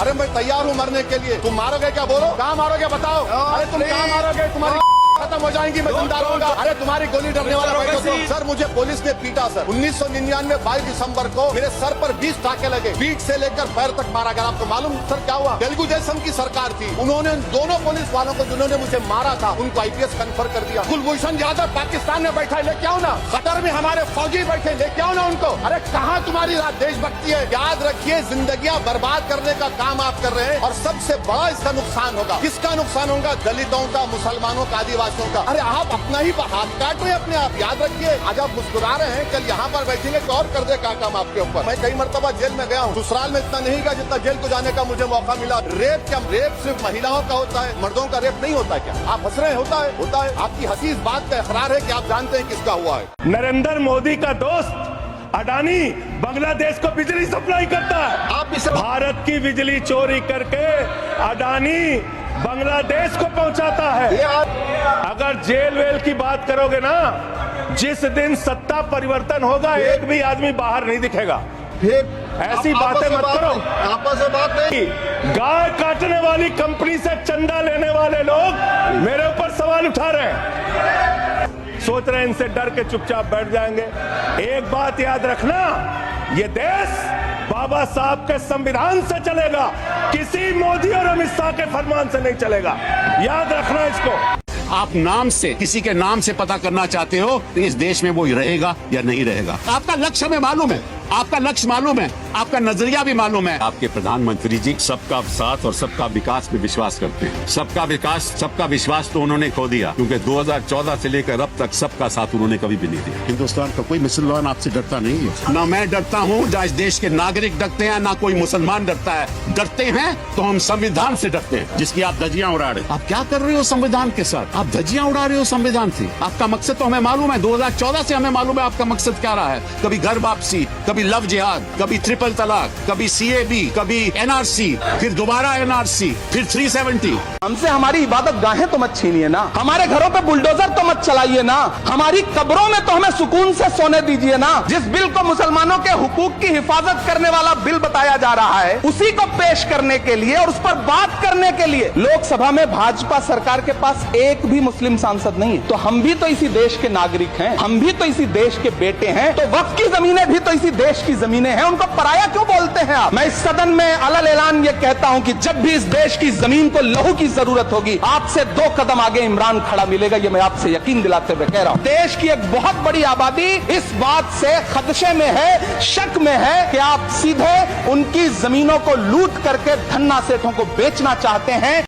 अरे मैं तैयार हूँ मरने के लिए। तुम मारोगे क्या? बोलो कहाँ मारोगे बताओ। अरे तुम कहाँ मारोगे? तुम्हारी खत्म हो जाएंगी, मैं जिंदा रहूंगा। अरे तुम्हारी गोली डरने वाला बैठो तुम। सर मुझे पुलिस ने पीटा सर। 1999 22 दिसंबर को मेरे सर पर 20 टाके लगे, पीठ से लेकर पैर तक मारा गया। आपको मालूम सर क्या हुआ? तेलुगु देशम की सरकार थी, उन्होंने दोनों पुलिस वालों को जिन्होंने मुझे मारा था उनको IPS कन्फर कर दिया। कुलभूषण यादव पाकिस्तान में बैठा है, लेके आओ ना। कतर में हमारे फौजी बैठे, लेके आओ ना उनको। अरे कहाँ तुम्हारी देशभक्ति है? याद रखिए जिंदगियां बर्बाद करने का काम आप कर रहे हैं और सबसे बड़ा इसका नुकसान होगा। किसका नुकसान होगा? दलितों का, मुसलमानों का, आदिवासियों का। अरे आप अपना ही हाथ काट रहे हैं अपने आप। याद रखिए आज आप मुस्कुरा रहे हैं, कल यहाँ पर बैठेंगे तो और कर दे का काम आपके ऊपर। मैं कई मरतबा जेल में गया हूँ, ससुराल में इतना नहीं गया जितना जेल को जाने का मुझे मौका मिला। रेप क्या? रेप सिर्फ महिलाओं का होता है, मर्दों का रेप नहीं होता क्या? आप हंस रहे हैं? होता है। आपकी हंसी इस बात का इकरार है कि आप जानते हैं किसका हुआ है। नरेंद्र मोदी का दोस्त अडानी बांग्लादेश को बिजली सप्लाई करता है। आप इसे भारत की बिजली चोरी करके अडानी बांग्लादेश को पहुंचाता है। अगर जेल वेल की बात करोगे ना, जिस दिन सत्ता परिवर्तन होगा एक भी आदमी बाहर नहीं दिखेगा। ऐसी बातें मत करो। आपस में बात नहीं। गाय काटने वाली कंपनी से चंदा लेने वाले लोग मेरे ऊपर सवाल उठा रहे हैं, सोच रहे हैं इनसे डर के चुपचाप बैठ जाएंगे। एक बात याद रखना, ये देश बाबा साहब के संविधान से चलेगा, किसी मोदी और अमित शाह के फरमान से नहीं चलेगा। याद रखना इसको। आप नाम से, किसी के नाम से पता करना चाहते हो तो इस देश में वो रहेगा या नहीं रहेगा। आपका लक्ष्य हमें मालूम है, आपका लक्ष्य मालूम है, आपका नजरिया भी मालूम है। आपके प्रधानमंत्री जी सबका साथ और सबका विकास में विश्वास करते हैं। सबका विकास, सबका विश्वास तो उन्होंने खो दिया, क्योंकि 2014 से लेकर अब तक सबका साथ उन्होंने कभी भी नहीं दिया। हिंदुस्तान का कोई मुसलमान आपसे डरता नहीं है। ना मैं डरता हूँ, ना इस देश के नागरिक डरते हैं, ना कोई मुसलमान डरता है। डरते हैं तो हम संविधान से डरते हैं, जिसकी आप धज्जियां उड़ा रहे। आप क्या कर रहे हो संविधान के साथ? आप धज्जियां उड़ा रहे हो संविधान से। आपका मकसद तो हमें मालूम है, 2014 से हमें मालूम है आपका मकसद क्या रहा है। कभी घर वापसी, कभी लव जिहाद, कभी ट्रिपल तलाक, कभी CAB, कभी NRC, फिर दोबारा NRC, फिर 370। हमसे हमारी इबादत गाहें तो मत छीनिए ना, हमारे घरों पे बुलडोजर तो मत चलाइए ना, हमारी कब्रों में तो हमें सुकून से सोने दीजिए ना। जिस बिल को मुसलमानों के हुकूक की हिफाजत करने वाला बिल बताया जा रहा है, उसी को पेश करने के लिए और उस पर बात करने के लिए लोकसभा में भाजपा सरकार के पास एक भी मुस्लिम सांसद नहीं है। तो हम भी तो इसी देश के नागरिक हैं, हम भी तो इसी देश के बेटे हैं। तो वक्फ की जमीनें भी तो इसी देश की जमीनें हैं, उनको पराया क्यों बोलते हैं आप? मैं इस सदन में अलल ऐलान ये कहता हूं कि जब भी इस देश की जमीन को लहू की जरूरत होगी, आपसे 2 कदम आगे इमरान खड़ा मिलेगा। ये मैं आपसे यकीन दिलाते हुए कह रहा हूं। देश की एक बहुत बड़ी आबादी इस बात से खदशे में है, शक में है कि आप सीधे उनकी जमीनों को लूट करके धन्ना सेठों को बेचना चाहते हैं।